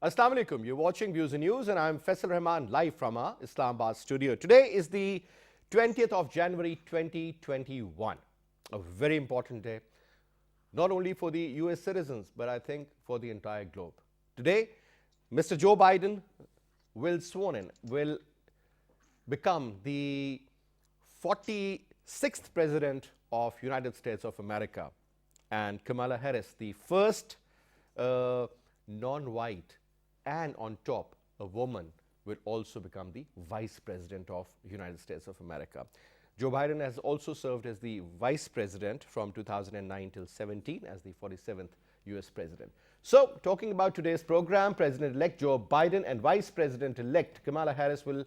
Assalamu alaikum. You're watching Views and News, and I'm Faisal Rahman live from our Islamabad studio. Today is the 20th of January 2021. A very important day, not only for the US citizens, but I think for the entire globe. Today, Mr. Joe Biden will become the 46th president of United States of America, and Kamala Harris, the first non-white and on top a woman, will also become the vice president of United States of America. Joe Biden has also served as the vice president from 2009 till 17 as the 47th US president. So, talking about today's program, President-elect Joe Biden and Vice President-elect Kamala Harris will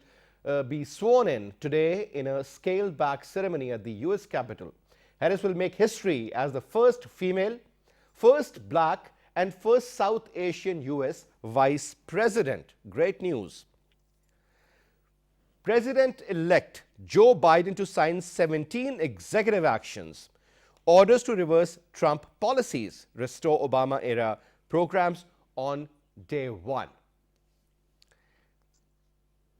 be sworn in today in a scaled-back ceremony at the US Capitol. Harris will make history as the first female, first black, and first South Asian US Vice President. Great news. President-elect Joe Biden to sign 17 executive actions, orders to reverse Trump policies, restore Obama-era programs on day one.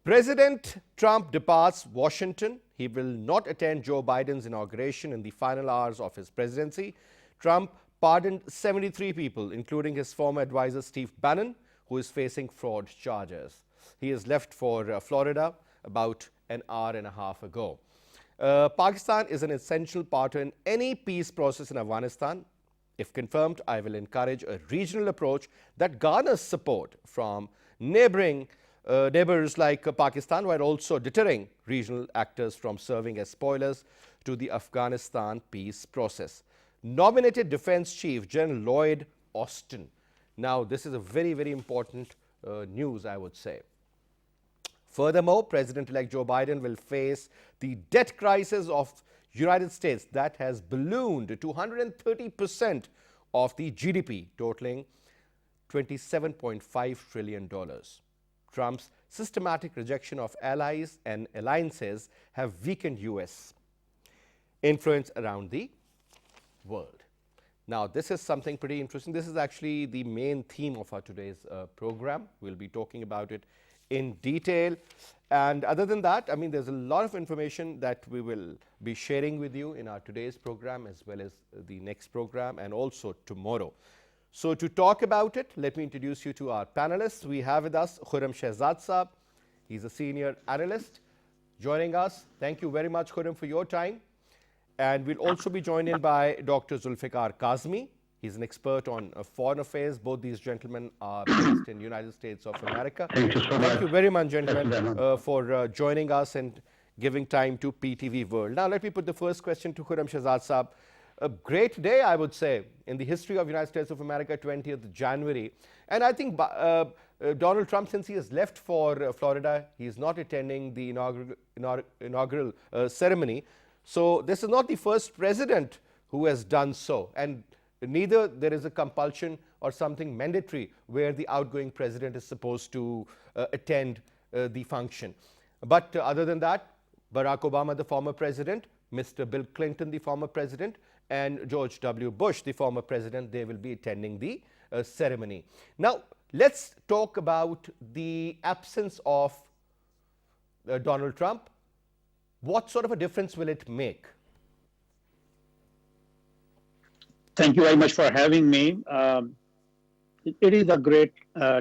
President Trump departs Washington. He will not attend Joe Biden's inauguration in the final hours of his presidency. Trump pardoned 73 people, including his former advisor Steve Bannon, who is facing fraud charges. He has left for Florida about an hour and a half ago. Pakistan is an essential partner in any peace process in Afghanistan. If confirmed, I will encourage a regional approach that garners support from neighbors like Pakistan, while also deterring regional actors from serving as spoilers to the Afghanistan peace process. Nominated Defense Chief General Lloyd Austin. Now, this is a very, very important news, I would say. Furthermore, President-elect Joe Biden will face the debt crisis of United States that has ballooned to 130% of the GDP, totaling $27.5 trillion. Trump's systematic rejection of allies and alliances have weakened US influence around the world. Now, this is something pretty interesting. This is actually the main theme of our today's program. We'll be talking about it in detail. And other than that, I mean, there's a lot of information that we will be sharing with you in our today's program, as well as the next program, and also tomorrow. So, to talk about it, let me introduce you to our panelists. We have with us Khurram Shehzad Saab. He's a senior analyst joining us. Thank you very much, Khurram, for your time. And we'll also be joined in by Dr. Zulfikar Kazmi. He's an expert on foreign affairs. Both these gentlemen are based in United States of America. Thank you so much. Thank you very much, gentlemen, for joining us and giving time to PTV World. Now, let me put the first question to Khurram Shehzad Saab. A great day, I would say, in the history of United States of America, 20th January. And I think Donald Trump, since he has left for Florida, he is not attending the inaugural ceremony. So, this is not the first president who has done so, and neither there is a compulsion or something mandatory where the outgoing president is supposed to attend the function. But other than that, Barack Obama, the former president, Mr. Bill Clinton, the former president, and George W. Bush, the former president, they will be attending the ceremony. Now, let's talk about the absence of Donald Trump. What sort of a difference will it make? Thank you very much for having me. It is a great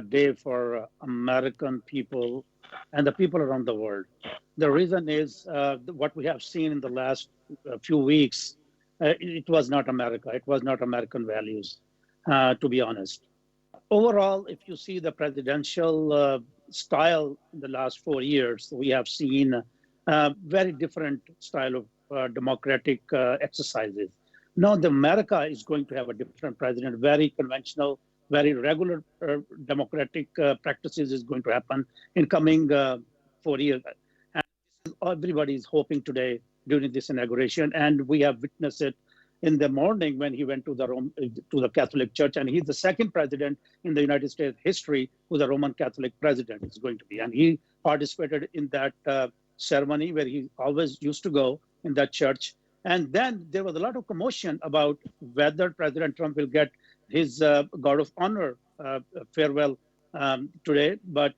day for American people and the people around the world. The reason is what we have seen in the last few weeks. It was not America. It was not American values, to be honest. Overall, if you see the presidential style in the last 4 years, we have seen very different style of democratic exercises. Now, America is going to have a different president, very conventional, very regular democratic practices is going to happen in coming 4 years. And everybody is hoping today during this inauguration, and we have witnessed it in the morning when he went to the Catholic Church, and he's the second president in the United States history who's a Roman Catholic president is going to be, and he participated in that ceremony where he always used to go in that church. And then there was a lot of commotion about whether President Trump will get his guard of honor farewell today, but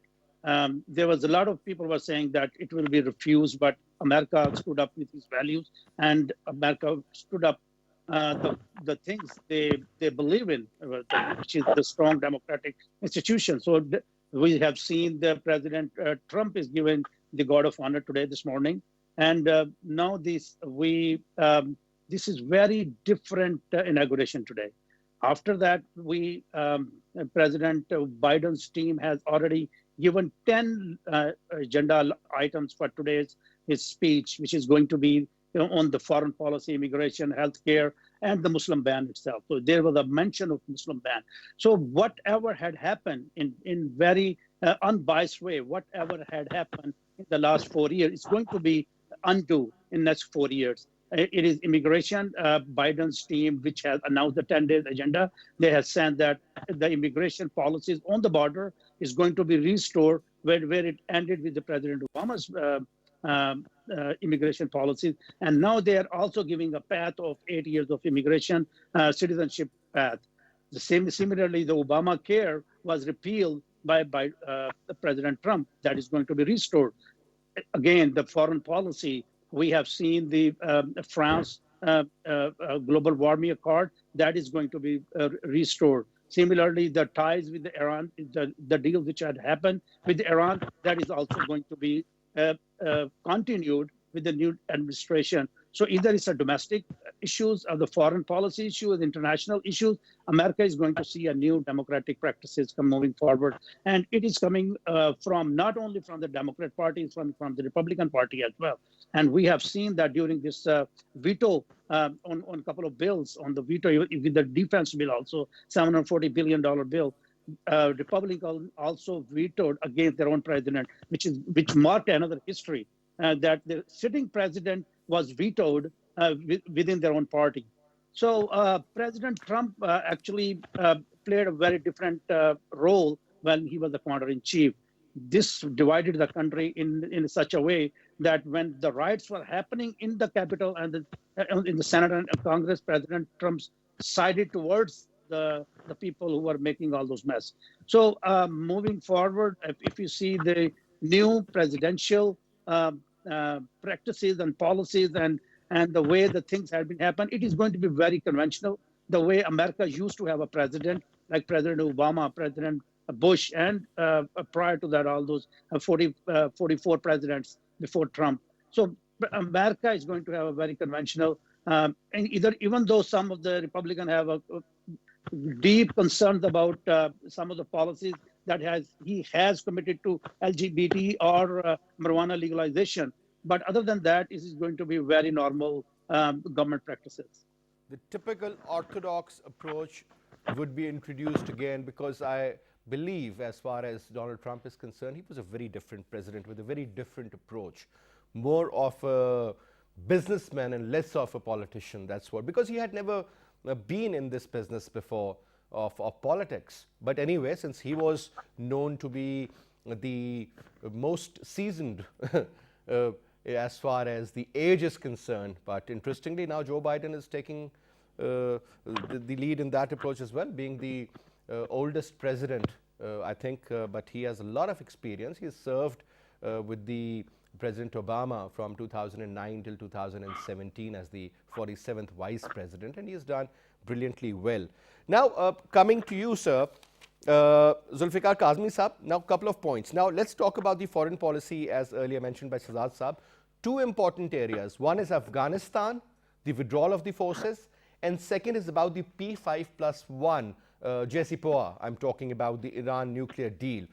there was a lot of people were saying that it will be refused, but America stood up with its values, and America stood up the things they believe in, which is the strong democratic institution. So we have seen the President Trump is given the Guard of Honor today, this morning, and now this is very different inauguration today. After that, President Biden's team has already given 10 agenda items for today's his speech, which is going to be on the foreign policy, immigration, healthcare, and the Muslim ban itself. So there was a mention of Muslim ban. So whatever had happened in very unbiased way, whatever had happened in the last 4 years, it's going to be undo in next 4 years. It is immigration. Biden's team, which has announced the 10-day agenda, they have said that the immigration policies on the border is going to be restored where it ended with the President Obama's immigration policies. And now they are also giving a path of 8 years of immigration citizenship path. Similarly, the Obamacare was repealed by President Trump. That is going to be restored. Again, the foreign policy, we have seen the France global warming accord that is going to be restored. Similarly, the ties with Iran, the deal which had happened with Iran, that is also going to be continued with the new administration. So either it's a domestic issues or the foreign policy issues, international issues, America is going to see a new democratic practices come moving forward. And it is coming from not only from the Democrat Party, from the Republican Party as well. And we have seen that during this veto on a couple of bills, on the veto with the defense bill also, $740 billion bill, Republicans also vetoed against their own president, which marked another history that the sitting president was vetoed within their own party. So President Trump actually played a very different role when he was the commander-in-chief. This divided the country in such a way that when the riots were happening in the Capitol and in the Senate and Congress, President Trump sided towards the people who were making all those mess. So moving forward, if you see the new presidential practices and policies and the way the things have been happening, it is going to be very conventional. The way America used to have a president, like President Obama, President Bush, and prior to that, all those 44 presidents before Trump. So America is going to have a very conventional, and even though some of the Republicans have a deep concerns about some of the policies that he has committed to LGBT or marijuana legalization. But other than that, it is going to be very normal government practices. The typical orthodox approach would be introduced again, because I believe, as far as Donald Trump is concerned, he was a very different president with a very different approach, more of a businessman and less of a politician. That's what, because he had never been in this business before of politics. But anyway, since he was known to be the most seasoned as far as the age is concerned, but interestingly now Joe Biden is taking the lead in that approach as well, being the oldest president, I think, but he has a lot of experience. He has served with the President Obama from 2009 till 2017 as the 47th vice president, and he has done brilliantly well. Now, coming to you, sir, Zulfikar Kazmi Saab, now a couple of points. Now, let's talk about the foreign policy, as earlier mentioned by Shehzad Saab. Two important areas. One is Afghanistan, the withdrawal of the forces, and second is about the P5+1 JCPOA. I'm talking about the Iran nuclear deal.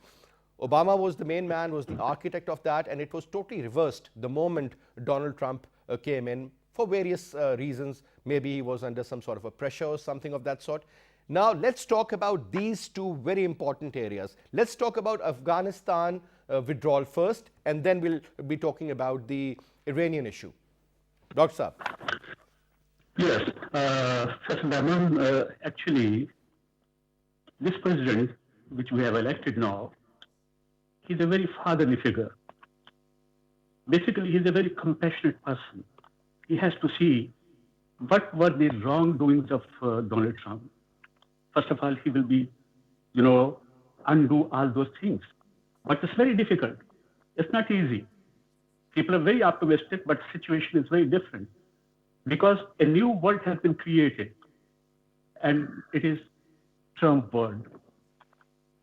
Obama was the main man, was the architect of that, and it was totally reversed the moment Donald Trump came in for various reasons. Maybe he was under some sort of a pressure or something of that sort. Now, let's talk about these two very important areas. Let's talk about Afghanistan withdrawal first, and then we'll be talking about the Iranian issue. Dr. Saab. Yes, actually, this president, which we have elected now, he's a very fatherly figure. Basically, he's a very compassionate person. He has to see what were the wrongdoings of Donald Trump. First of all, he will be, undo all those things. But it's very difficult. It's not easy. People are very optimistic, but the situation is very different because a new world has been created, and it is Trump world.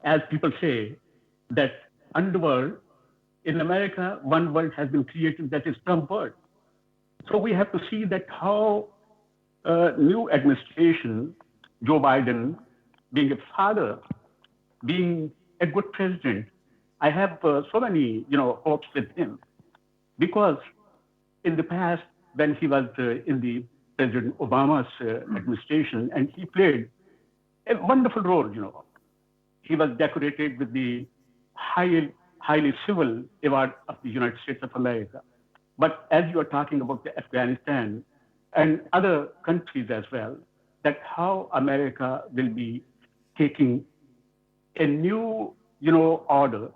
As people say, that underworld in America, one world has been created, that is Trump world. So we have to see that how new administration, Joe Biden, being a father, being a good president, I have so many, hopes with him, because in the past, when he was in the President Obama's administration, and he played a wonderful role, he was decorated with the highly civil award of the United States of America. But as you are talking about Afghanistan and other countries as well, that how America will be taking a new, order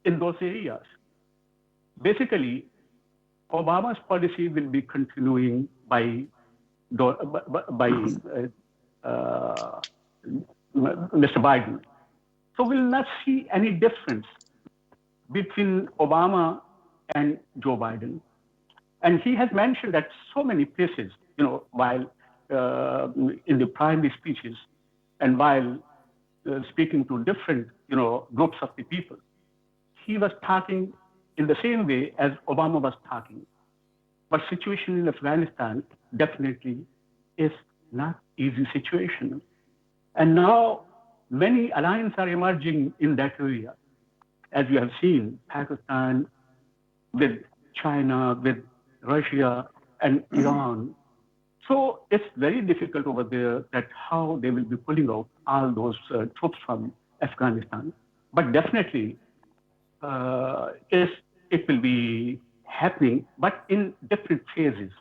in those areas. Basically, Obama's policy will be continuing by Mr. Biden. So we'll not see any difference between Obama and Joe Biden. And he has mentioned at so many places, while in the primary speeches and while speaking to different, groups of the people, he was talking in the same way as Obama was talking. But situation in Afghanistan definitely is not easy situation. And now many alliances are emerging in that area. As you have seen, Pakistan with China, with Russia and Iran. So it's very difficult over there that how they will be pulling out all those troops from Afghanistan. But definitely, it will be happening, but in different phases.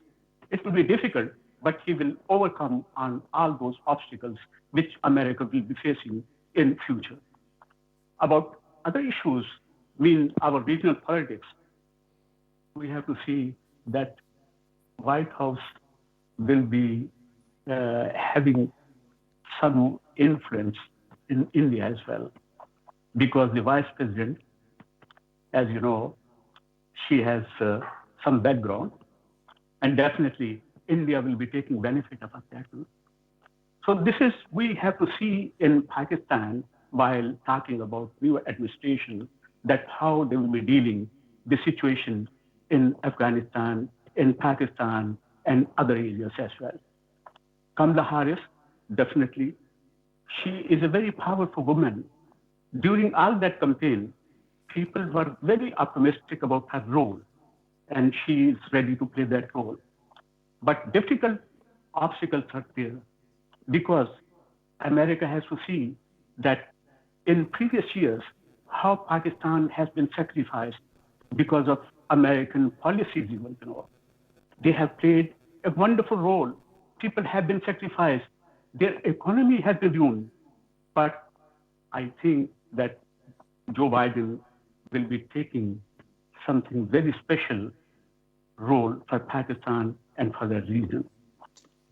It will be difficult, but he will overcome on all those obstacles which America will be facing in future. About other issues, our regional politics, we have to see that White House will be having some influence in India as well, because the vice president, as you know, she has some background, and definitely India will be taking benefit of that. So this is, we have to see in Pakistan, while talking about new administration, that how they will be dealing the situation in Afghanistan, in Pakistan, and other areas as well. Kamala Harris, definitely, she is a very powerful woman. During all that campaign, people were very optimistic about her role, and she is ready to play that role. But difficult obstacles are there, because America has to see that in previous years, how Pakistan has been sacrificed because of American policies, They have played a wonderful role. People have been sacrificed. Their economy has been ruined. But I think that Joe Biden will be taking something very special role for Pakistan and for the region.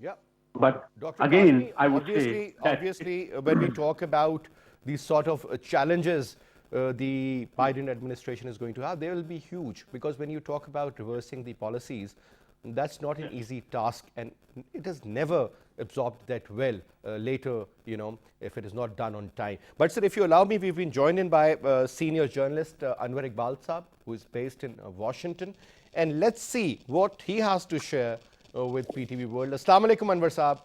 Yeah. But Dr. again, Kazmi, I would say that obviously, when we talk about these sort of challenges the Biden administration is going to have, they will be huge, because when you talk about reversing the policies, that's not an easy task, and it has never absorbed that well later, if it is not done on time. But sir, if you allow me, we've been joined in by senior journalist Anwar Iqbal Saab, who is based in Washington, and let's see what he has to share with PTV World. Assalamu alaikum, Anwar Saab.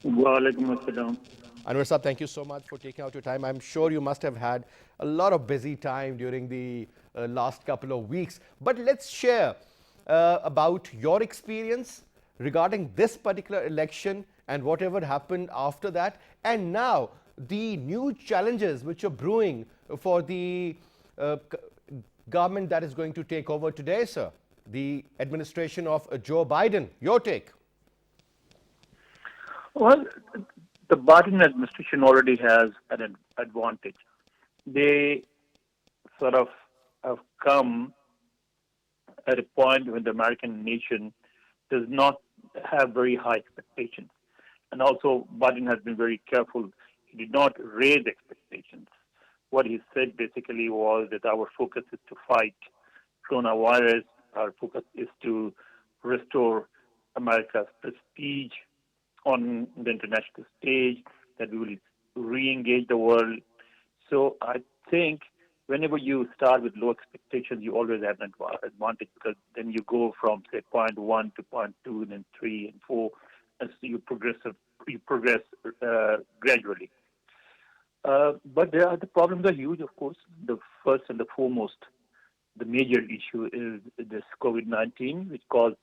Wa alaikum assalam. Anwar Saab, thank you so much for taking out your time. I'm sure you must have had a lot of busy time during the last couple of weeks. But let's share about your experience regarding this particular election and whatever happened after that. And now the new challenges which are brewing for the government that is going to take over today, sir. The administration of Joe Biden. Your take? Well, the Biden administration already has an advantage. They sort of have come at a point when the American nation does not have very high expectations. And also, Biden has been very careful did not raise expectations. What he said basically was that our focus is to fight coronavirus. Our focus is to restore America's prestige on the international stage, that we will re-engage the world. So I think whenever you start with low expectations, you always have an advantage, because then you go from, say, point 1 to point 2, and then 3 and 4, and so you progress gradually. But the problems are huge, of course. The first and the foremost, the major issue is this COVID-19, which caused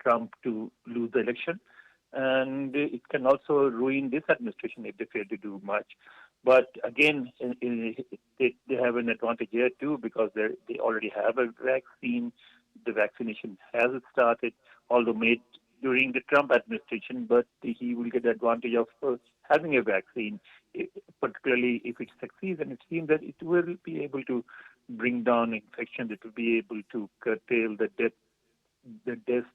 Trump to lose the election. And it can also ruin this administration if they fail to do much. But again, they have an advantage here too, because they already have a vaccine. The vaccination has started, although made during the Trump administration, but he will get the advantage of having a vaccine, particularly if it succeeds. And it seems that it will be able to bring down infections. It will be able to curtail the deaths.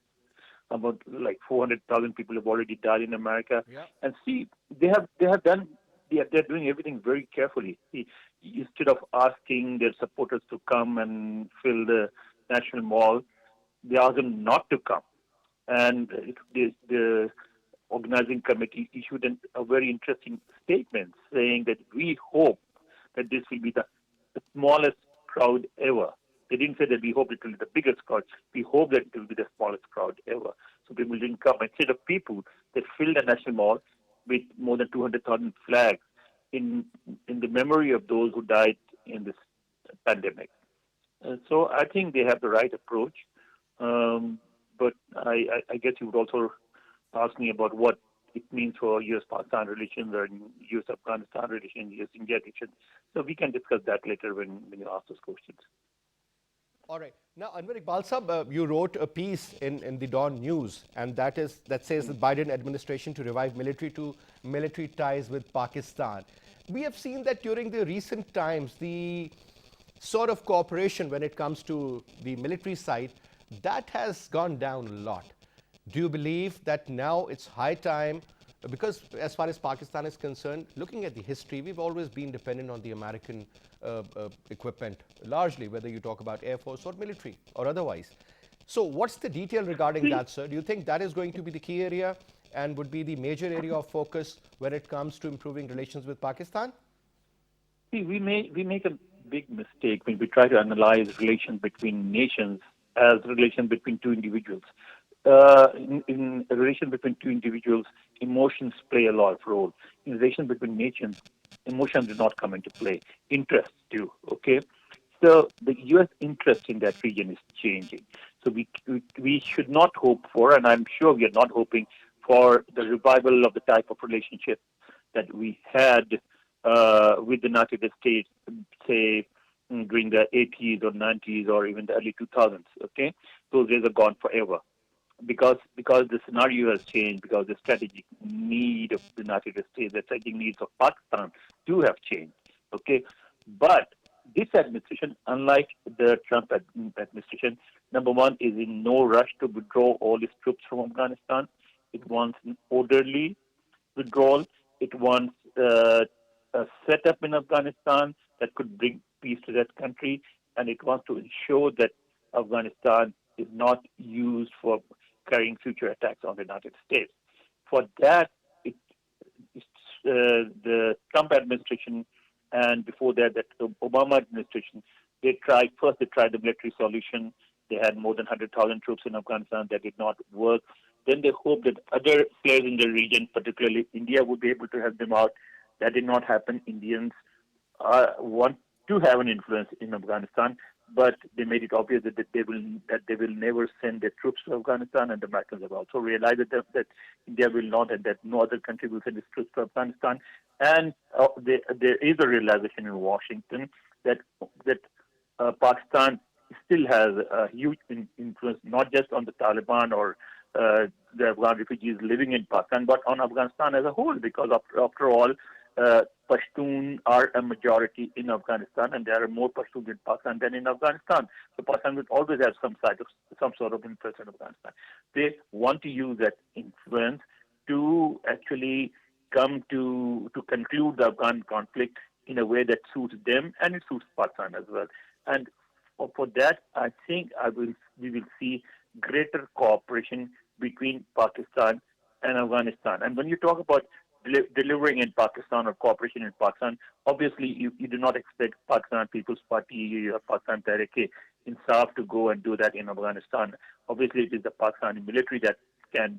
About like 400,000 people have already died in America. Yeah. And see, they're doing everything very carefully. Instead of asking their supporters to come and fill the National Mall, they ask them not to come. And the organizing committee issued a very interesting statement saying that we hope that this will be the smallest crowd ever. They didn't say that we hope it will be the biggest crowd. We hope that it will be the smallest crowd ever. So people didn't come. Instead of people, they filled the National Mall with more than 200,000 flags in the memory of those who died in this pandemic. So I think they have the right approach. But I guess you would also ask me about what it means for U.S.-Pakistan relations or U.S.-Afghanistan relations, U.S.-India relations. So we can discuss that later when you ask those questions. All right. Now, Anwar Iqbal Sahab, you wrote a piece in the Dawn News, and that says the Biden administration to revive military ties with Pakistan. We have seen that during the recent times, the sort of cooperation when it comes to the military side, that has gone down a lot. Do you believe that now it's high time? Because as far as Pakistan is concerned, looking at the history, we've always been dependent on the American equipment, largely, whether you talk about Air Force or military or otherwise. So what's the detail regarding that, sir? Do you think that is going to be the key area and would be the major area of focus when it comes to improving relations with Pakistan? See, we make a big mistake when we try to analyze relations between nations as relations between two individuals. In a relation between two individuals, emotions play a lot of role. In relation between nations, emotions do not come into play. Interests do, okay? So the U.S. interest in that region is changing. So we should not hope for, and I'm sure we are not hoping for, the revival of the type of relationship that we had with the United States, say, during the 80s or 90s or even the early 2000s, okay? Those days are gone forever. Because the scenario has changed, because the strategic need of the United States, the strategic needs of Pakistan do have changed, okay? But this administration, unlike the Trump administration, number one, is in no rush to withdraw all its troops from Afghanistan. It wants an orderly withdrawal. It wants a setup in Afghanistan that could bring peace to that country, and it wants to ensure that Afghanistan is not used for carrying future attacks on the United States. For that, the Trump administration and before that, the Obama administration, they tried the military solution. They had more than 100,000 troops in Afghanistan. That did not work. Then they hoped that other players in the region, particularly India, would be able to help them out. That did not happen. Indians want to have an influence in Afghanistan, but they made it obvious that they will never send their troops to Afghanistan, and the Americans have also realized that India will not, and that no other country will send its troops to Afghanistan. And there is a realization in Washington that Pakistan still has a huge influence, not just on the Taliban or the Afghan refugees living in Pakistan, but on Afghanistan as a whole, because after all, Pashtun are a majority in Afghanistan, and there are more Pashtuns in Pakistan than in Afghanistan. So Pakistan will always have some sort of influence in Afghanistan. They want to use that influence to actually come to conclude the Afghan conflict in a way that suits them and it suits Pakistan as well. And for that, I think we will see greater cooperation between Pakistan and Afghanistan. And when you talk about delivering in Pakistan or cooperation in Pakistan, obviously you do not expect Pakistan People's Party or Pakistan Tehreek-e-Insaf to go and do that in Afghanistan. Obviously, it is the Pakistani military that can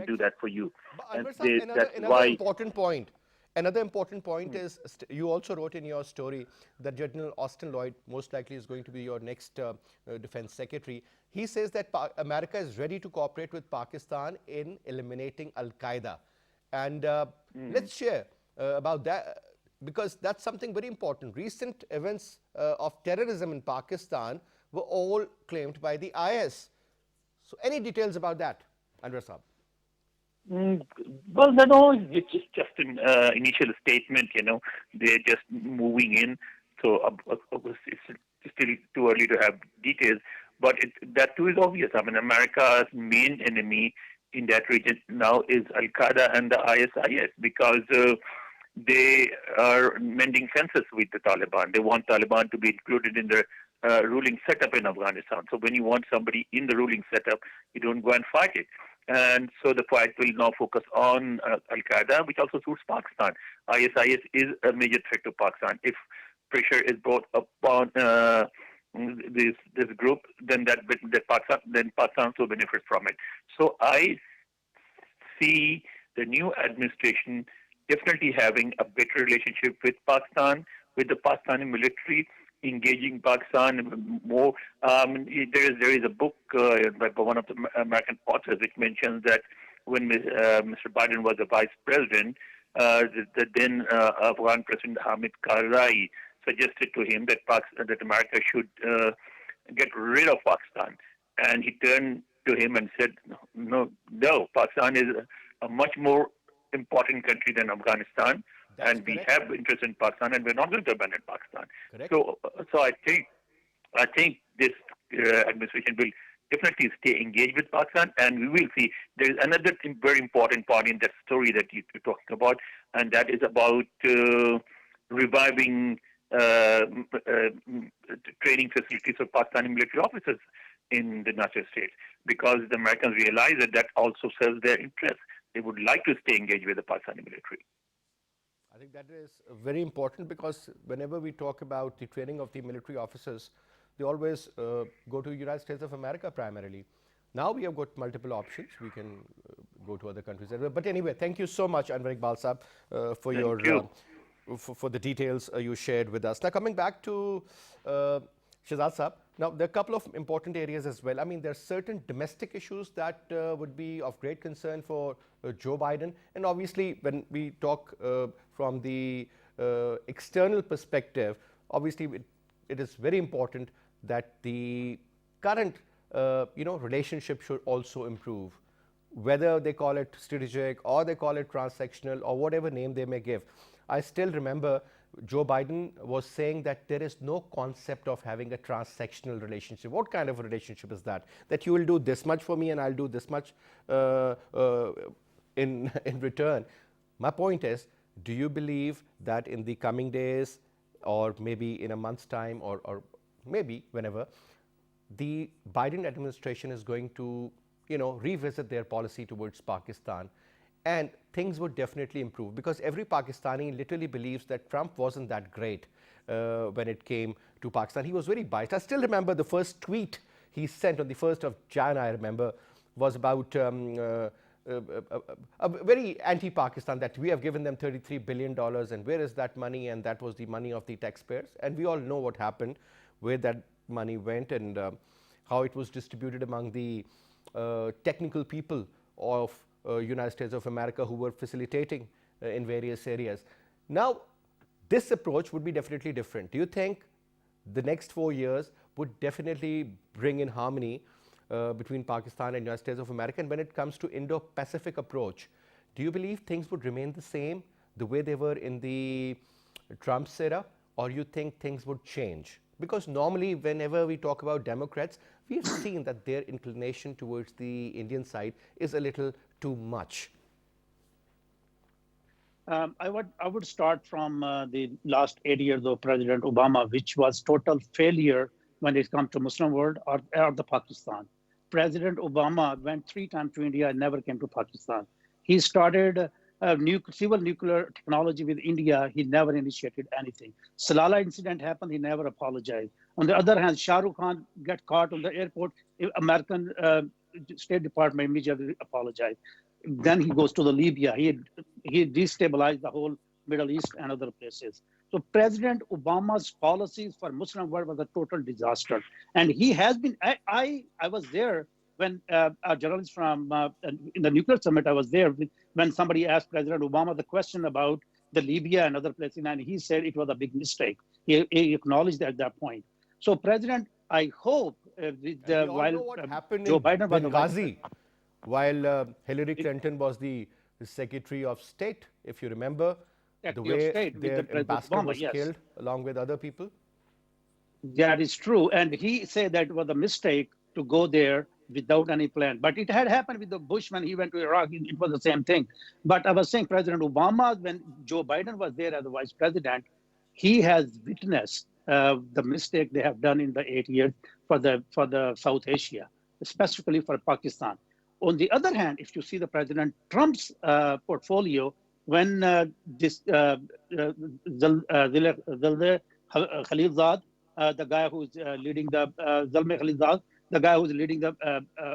do that for you. But And Anwar Saab, that's another why. important point. Another important point is you also wrote in your story that General Austin Lloyd most likely is going to be your next defense secretary. He says that America is ready to cooperate with Pakistan in eliminating Al Qaeda, and let's share about that because that's something very important. Recent events of terrorism in Pakistan were all claimed by the IS. So, any details about that, Anwar Saab? Well, no, it's just an initial statement. They're just moving in. So of course, it's still too early to have details. But that too is obvious. I mean, America's main enemy in that region now is Al Qaeda and the ISIS because they are mending fences with the Taliban. They want Taliban to be included in the ruling setup in Afghanistan. So when you want somebody in the ruling setup, you don't go and fight it. And so the fight will now focus on Al Qaeda, which also suits Pakistan. ISIS is a major threat to Pakistan. If pressure is brought upon this group, then Pakistan will benefit from it. So I see the new administration definitely having a better relationship with Pakistan, with the Pakistani military, engaging Pakistan more. There is a book by one of the American authors which mentions that when Mr. Biden was the vice president, the then Afghan President Hamid Karzai suggested to him that America should get rid of Pakistan, and he turned to him and said, "No, Pakistan is a much more important country than Afghanistan." That's and correct. we have interest in Pakistan, and we're not going to abandon Pakistan. Correct. So I think this administration will definitely stay engaged with Pakistan, and we will see. There is another very important part in that story that you're talking about, and that is about reviving training facilities for Pakistani military officers in the United States, because the Americans realize that also serves their interests. They would like to stay engaged with the Pakistani military. I think that is very important because whenever we talk about the training of the military officers, they always go to United States of America primarily. Now we have got multiple options. We can go to other countries as well. But anyway, thank you so much, Anwar Iqbal Saab, for Thank you. for the details you shared with us. Now coming back to Shehzad Saab, now there are a couple of important areas as well. I mean, there are certain domestic issues that would be of great concern for Joe Biden. And obviously, when we talk from the external perspective, obviously it is very important that the current relationship should also improve. Whether they call it strategic or they call it transactional or whatever name they may give. I still remember Joe Biden was saying that there is no concept of having a transactional relationship. What kind of a relationship is that? That you will do this much for me and I'll do this much in return. My point is, do you believe that in the coming days or maybe in a month's time or maybe whenever, the Biden administration is going to revisit their policy towards Pakistan, and things would definitely improve? Because every Pakistani literally believes that Trump wasn't that great when it came to Pakistan. He was very biased. I still remember the first tweet he sent on the 1st of Jan, I remember, was about a very anti-Pakistan, that we have given them $33 billion and where is that money, and that was the money of the taxpayers. And we all know what happened, where that money went and how it was distributed among the technical people of United States of America who were facilitating in various areas. Now, this approach would be definitely different. Do you think the next 4 years would definitely bring in harmony between Pakistan and United States of America? And when it comes to Indo-Pacific approach, do you believe things would remain the same, the way they were in the Trump's era, or you think things would change? Because normally whenever we talk about Democrats, we've seen that their inclination towards the Indian side is a little too much. I would start from the last 8 years of President Obama, which was total failure when it comes to Muslim world or the Pakistan. President Obama went 3 times to India and never came to Pakistan. He started civil nuclear technology with India. He never initiated anything. Salala incident happened. He never apologized. On the other hand, Shah Rukh Khan got caught on the airport. American State Department immediately apologized. Then he goes to the Libya. He destabilized the whole Middle East and other places. So President Obama's policies for Muslim world was a total disaster. And he has been. I was there when a journalist from in the nuclear summit. I was there when somebody asked President Obama the question about the Libya and other places, and he said it was a big mistake. He acknowledged at that point. So President, I hope We all know what happened Joe in Biden was the vice Benghazi while Hillary Clinton was the Secretary of State, if you remember, the Secretary of way State with their the President ambassador Obama, was yes. killed along with other people. That is true. And he said that it was a mistake to go there without any plan. But it had happened with the Bush when he went to Iraq. It was the same thing. But I was saying President Obama, when Joe Biden was there as the vice president, he has witnessed the mistake they have done in the 8 years for the South Asia, specifically for Pakistan. On the other hand, if you see the President Trump's portfolio, when Zalmay Khalilzad, the guy who's leading the Zalmay Khalilzad, the guy who's leading the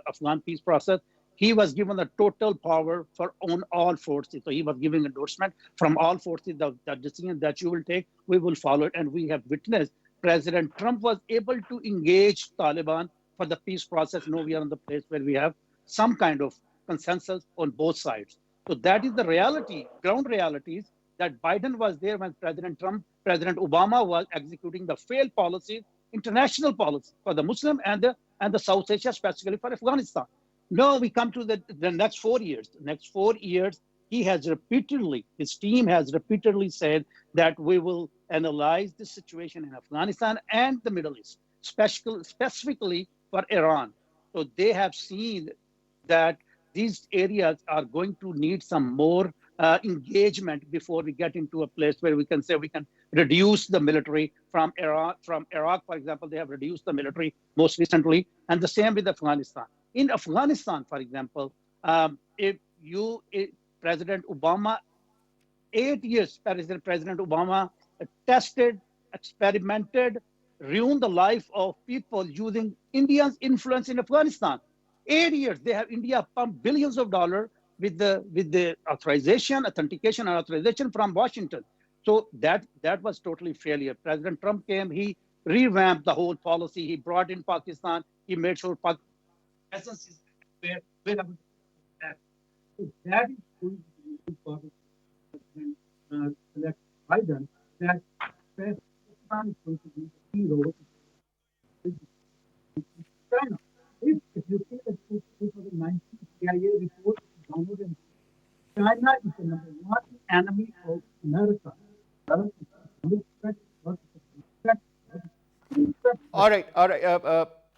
Afghan peace process, he was given the total power for on all forces. So he was giving endorsement from all forces. The decision that you will take, we will follow it. And we have witnessed President Trump was able to engage Taliban for the peace process. Now we are in the place where we have some kind of consensus on both sides. So that is the reality, ground realities, that Biden was there when President Obama was executing the failed policies, international policy for the Muslim and the South Asia, specifically for Afghanistan. Now we come to the next 4 years. The next 4 years, his team has repeatedly said that we will analyze the situation in Afghanistan and the Middle East, specifically for Iran. So they have seen that these areas are going to need some more engagement before we get into a place where we can say we can reduce the military from Iraq. From Iraq, for example, they have reduced the military most recently, and the same with Afghanistan. In Afghanistan, for example, President Obama, 8 years, President Obama tested, experimented, ruined the life of people using India's influence in Afghanistan. 8 years, India pumped billions of dollars with the authorization, authentication, and authorization from Washington. So that was totally failure. President Trump came, he revamped the whole policy. He brought in Pakistan. He made sure Pakistan presence is wherever that. So that is going to be a good part of President Biden, that Pakistan is going to be the hero in China. If you see the 2019 CIA report, China is the number one enemy of America. All right.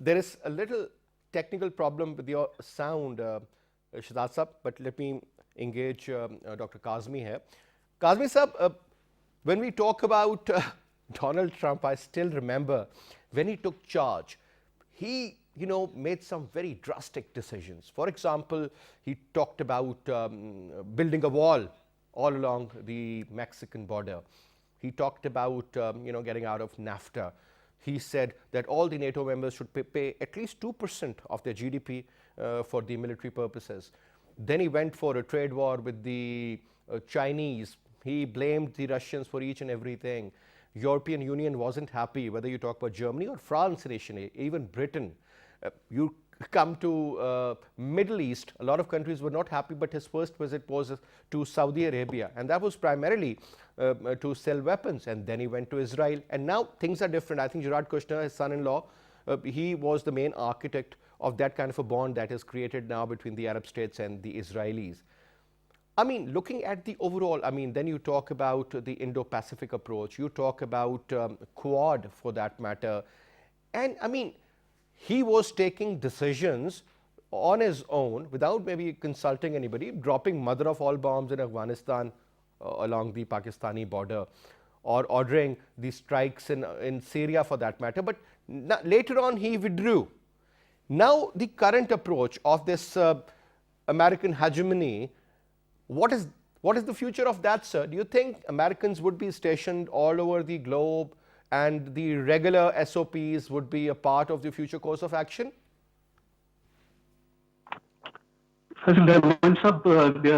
There is a little technical problem with your sound, Shehzad Saab, but let me engage Dr. Kazmi here. Kazmi Saab, when we talk about Donald Trump, I still remember when he took charge, he made some very drastic decisions. For example, he talked about building a wall all along the Mexican border. He talked about getting out of NAFTA. He said that all the NATO members should pay at least 2% of their GDP for the military purposes. Then he went for a trade war with the Chinese. He blamed the Russians for each and everything. European Union wasn't happy, whether you talk about Germany or France initially, even Britain. You come to Middle East, a lot of countries were not happy, but his first visit was to Saudi Arabia, and that was primarily to sell weapons. And then he went to Israel, and now things are different. I think Jared Kushner, his son-in-law, he was the main architect of that kind of a bond that is created now between the Arab states and the Israelis. I mean, looking at the overall, then you talk about the Indo-Pacific approach, you talk about Quad for that matter, and he was taking decisions on his own without maybe consulting anybody, dropping mother of all bombs in Afghanistan along the Pakistani border, or ordering the strikes in Syria for that matter. But later on, he withdrew. Now, the current approach of this American hegemony, what is the future of that, sir? Do you think Americans would be stationed all over the globe and the regular SOPs would be a part of the future course of action? First, there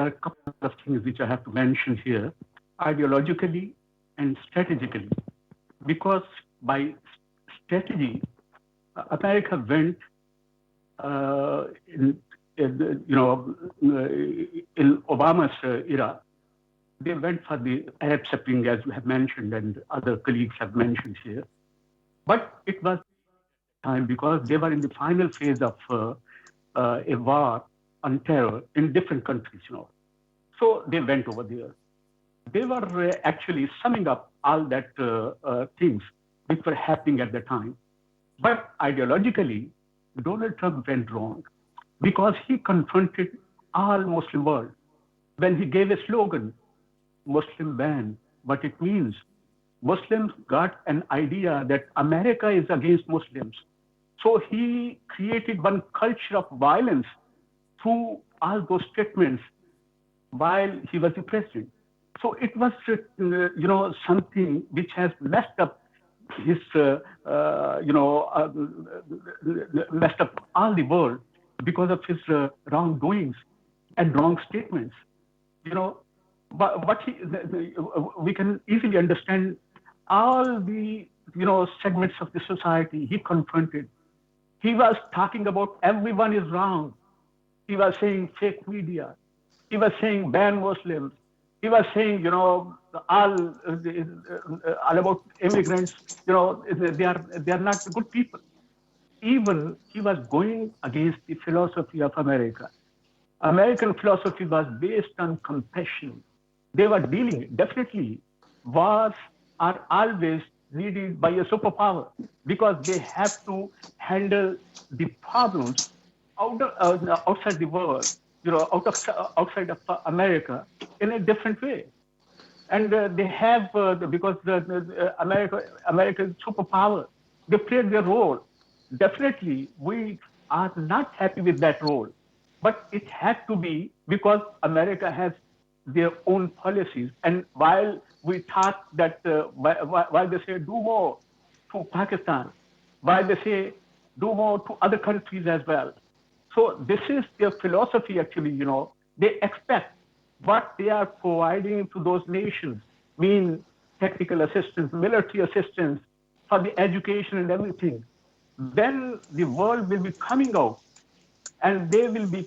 are a couple of things which I have to mention here, ideologically and strategically. Because by strategy, America went in Obama's era, they went for the Arab Spring, as you have mentioned, and other colleagues have mentioned here. But it was time because they were in the final phase of a war on terror in different countries, So they went over there. They were actually summing up all that things which were happening at the time. But ideologically, Donald Trump went wrong because he confronted all Muslim world when he gave a slogan, Muslim ban, what it means. Muslims got an idea that America is against Muslims. So he created one culture of violence through all those statements while he was the president. So it was, something which has messed up his, messed up all the world because of his wrongdoings and wrong statements. But we can easily understand all the, segments of the society he confronted. He was talking about everyone is wrong. He was saying fake media. He was saying ban Muslims. He was saying, all about immigrants, they are not good people. Even he was going against the philosophy of America. American philosophy was based on compassion. They were dealing, definitely, wars are always needed by a superpower because they have to handle the problems outside the world, outside of America in a different way. And they have, because America's superpower, they played their role. Definitely, we are not happy with that role. But it had to be because America has their own policies. And while we thought that, while they say do more to Pakistan, while they say do more to other countries as well. So this is their philosophy, actually, They expect what they are providing to those nations, mean technical assistance, military assistance, for the education and everything. Then the world will be coming out and they will be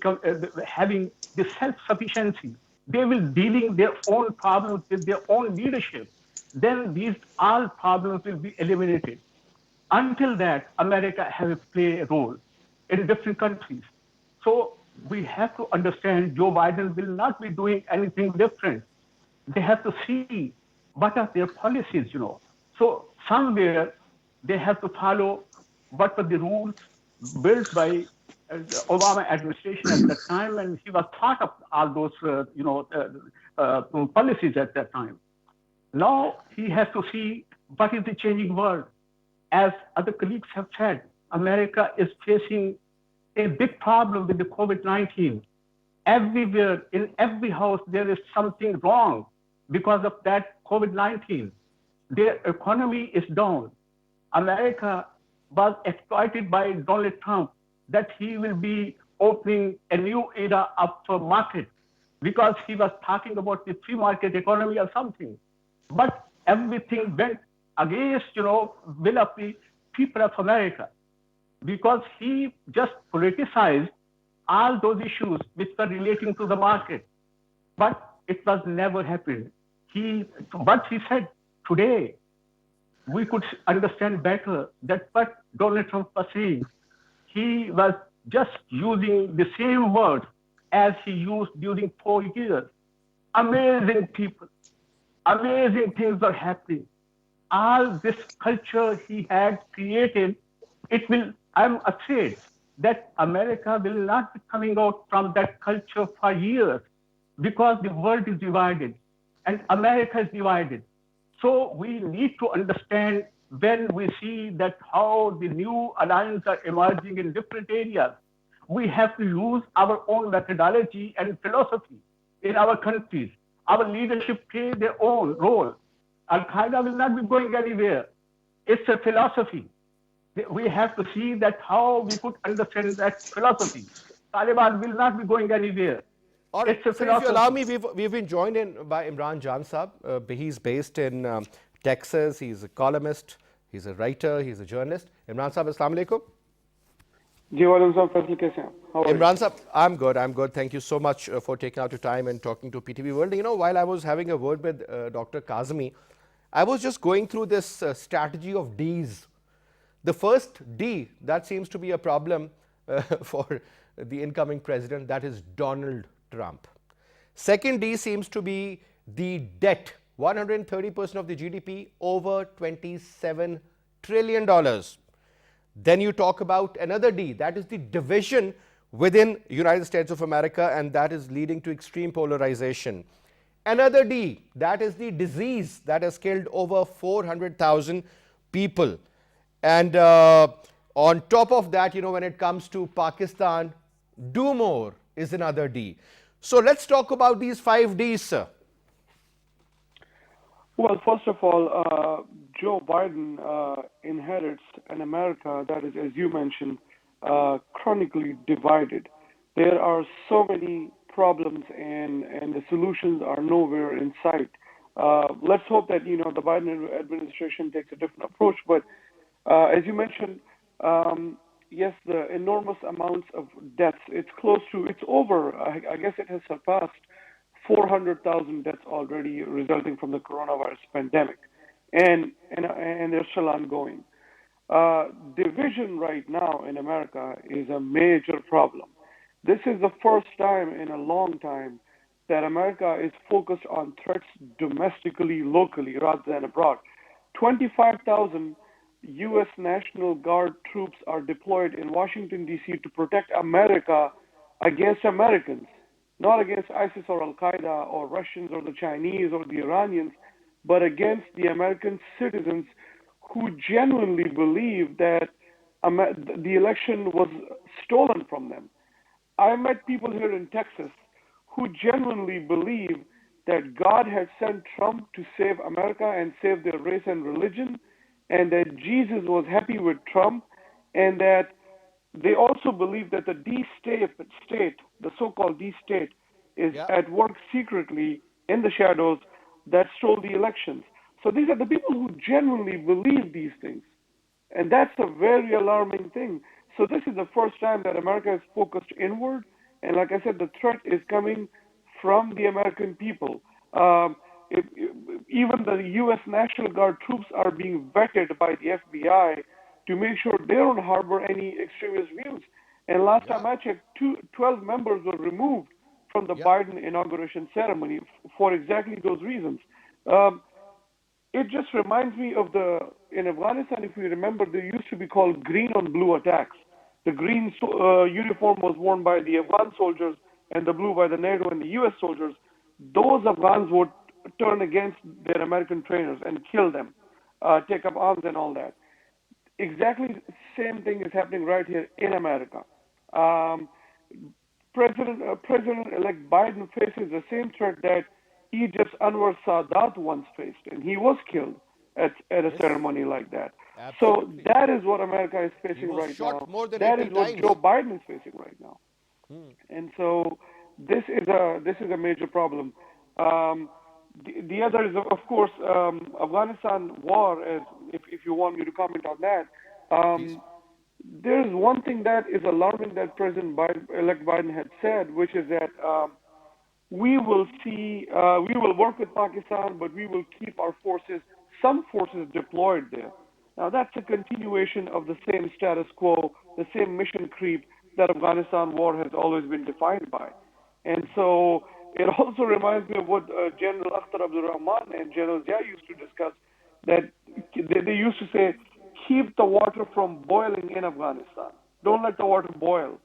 having the self-sufficiency. They will dealing their own problems with their own leadership. Then these all problems will be eliminated. Until that, America has to play a role in different countries. So we have to understand Joe Biden will not be doing anything different. They have to see what are their policies, So somewhere they have to follow what were the rules built by Obama administration at that time, and he was part of all those, policies at that time. Now he has to see what is the changing world. As other colleagues have said, America is facing a big problem with the COVID-19. Everywhere, in every house, there is something wrong because of that COVID-19. Their economy is down. America was exploited by Donald Trump that he will be opening a new era of market because he was talking about the free market economy or something. But everything went against, will of the people of America because he just politicized all those issues which were relating to the market. But it was never happened. What he said today, we could understand better that what Donald Trump was saying. He was just using the same words as he used during 4 years. Amazing people, amazing things are happening. All this culture he had created, I'm afraid that America will not be coming out from that culture for years because the world is divided. and America is divided. So we need to understand when we see that how the new alliances are emerging in different areas, we have to use our own methodology and philosophy in our countries. Our leadership play their own role. Al-Qaeda will not be going anywhere. It's a philosophy. We have to see that how we could understand that philosophy. Taliban will not be going anywhere. All right. It's a So, if you allow philosophy. me, we've been joined in by Imran Jan Saab. He's based in Texas. He's a columnist. He's a writer. He's a journalist. Imran Saab, Assalamu alaikum. जी वालेकुम सलाम फैसल कैसे हैं How are you? Imran Saab, I'm good. I'm good. Thank you so much for taking out your time and talking to PTV World. You know, while I was having a word with Dr. Kazmi, I was just going through this strategy of Ds. The first D, that seems to be a problem for the incoming president, that is Donald Trump. Second D seems to be the debt, 130% of the GDP, over $27 trillion. Then you talk about another D, that is the division within United States of America, and that is leading to extreme polarization. Another D, that is the disease that has killed over 400,000 people. And on top of that, you know, when it comes to Pakistan, do more is another D. So let's talk about these 5 Ds, sir. Well, first of all, Joe Biden inherits an America that is, as you mentioned, chronically divided. There are so many problems, and the solutions are nowhere in sight. Let's hope that the Biden administration takes a different approach. But as you mentioned, yes, the enormous amounts of deaths. It's close to. It's over. I guess it has surpassed 400,000 deaths already resulting from the coronavirus pandemic, and they're still ongoing. Division right now in America is a major problem. This is the first time in a long time that America is focused on threats domestically, locally, rather than abroad. 25,000 U.S. National Guard troops are deployed in Washington, D.C. to protect America against Americans, not against ISIS or Al-Qaeda or Russians or the Chinese or the Iranians, but against the American citizens who genuinely believe that the election was stolen from them. I met people here in Texas who genuinely believe that God had sent Trump to save America and save their race and religion, and that Jesus was happy with Trump, and that they also believe that the D-state, the so-called D-state, is at work secretly in the shadows that stole the elections. So these are the people who genuinely believe these things. And that's a very alarming thing. So this is the first time that America is focused inward. And like I said, the threat is coming from the American people. Even the U.S. National Guard troops are being vetted by the FBI to make sure they don't harbor any extremist views. And last time I checked, 12 members were removed from the Biden inauguration ceremony for exactly those reasons. It just reminds me of in Afghanistan, if you remember, there used to be called green on blue attacks. The green uniform was worn by the Afghan soldiers and the blue by the NATO and the U.S. soldiers. Those Afghans would turn against their American trainers and kill them, take up arms and all that. Exactly the same thing is happening right here in America. President-elect Biden faces the same threat that Egypt's Anwar Sadat once faced, and he was killed at a ceremony like that. Absolutely. So that is what America is facing right shot now. more than That 80 is what times. Joe Biden is facing right now. And so this is a major problem. The other is, of course, Afghanistan war. If you want me to comment on that, there is one thing that is alarming that President-elect Biden had said, which is that we will work with Pakistan, but we will keep some forces deployed there. Now that's a continuation of the same status quo, the same mission creep that Afghanistan war has always been defined by. And so it also reminds me of what General Akhtar Abdul Rahman and General Zia used to discuss, that they used to say, keep the water from boiling in Afghanistan. Don't let the water boil.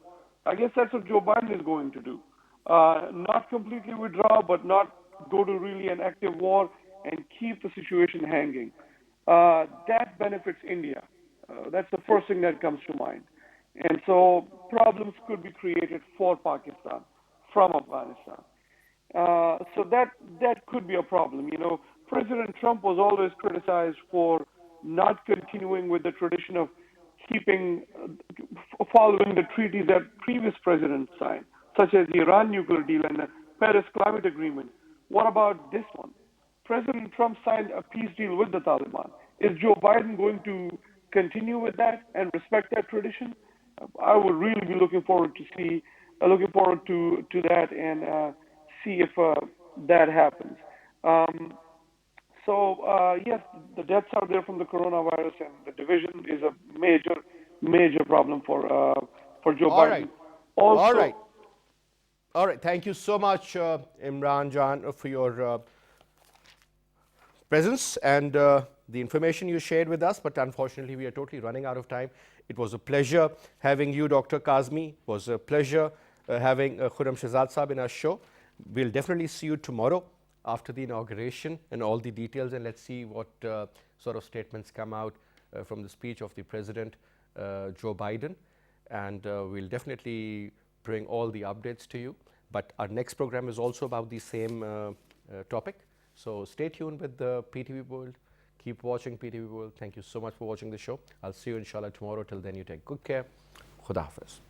I guess that's what Joe Biden is going to do. Not completely withdraw, but not go to really an active war and keep the situation hanging. That benefits India. That's the first thing that comes to mind. And so problems could be created for Pakistan from Afghanistan. So that could be a problem. You know, President Trump was always criticized for not continuing with the tradition of keeping, following the treaties that previous presidents signed, such as the Iran nuclear deal and the Paris Climate Agreement. What about this one? President Trump signed a peace deal with the Taliban. Is Joe Biden going to continue with that and respect that tradition? I would really be looking forward to that and see if that happens. Yes, the deaths are there from the coronavirus, and the division is a major problem for Joe All Biden. right. Also, All right. All right. Thank you so much, Imran Jan, for your presence and the information you shared with us. But unfortunately, we are totally running out of time. It was a pleasure having you, Dr. Kazmi. It was a pleasure having Khurram Shahzad Saab in our show. We'll definitely see you tomorrow after the inauguration and all the details, and let's see what sort of statements come out from the speech of the President Joe Biden. And we'll definitely bring all the updates to you. But our next program is also about the same topic. So stay tuned with the PTV World. Keep watching PTV World. Thank you so much for watching the show. I'll see you inshallah tomorrow. Till then, you take good care. Khuda Hafiz.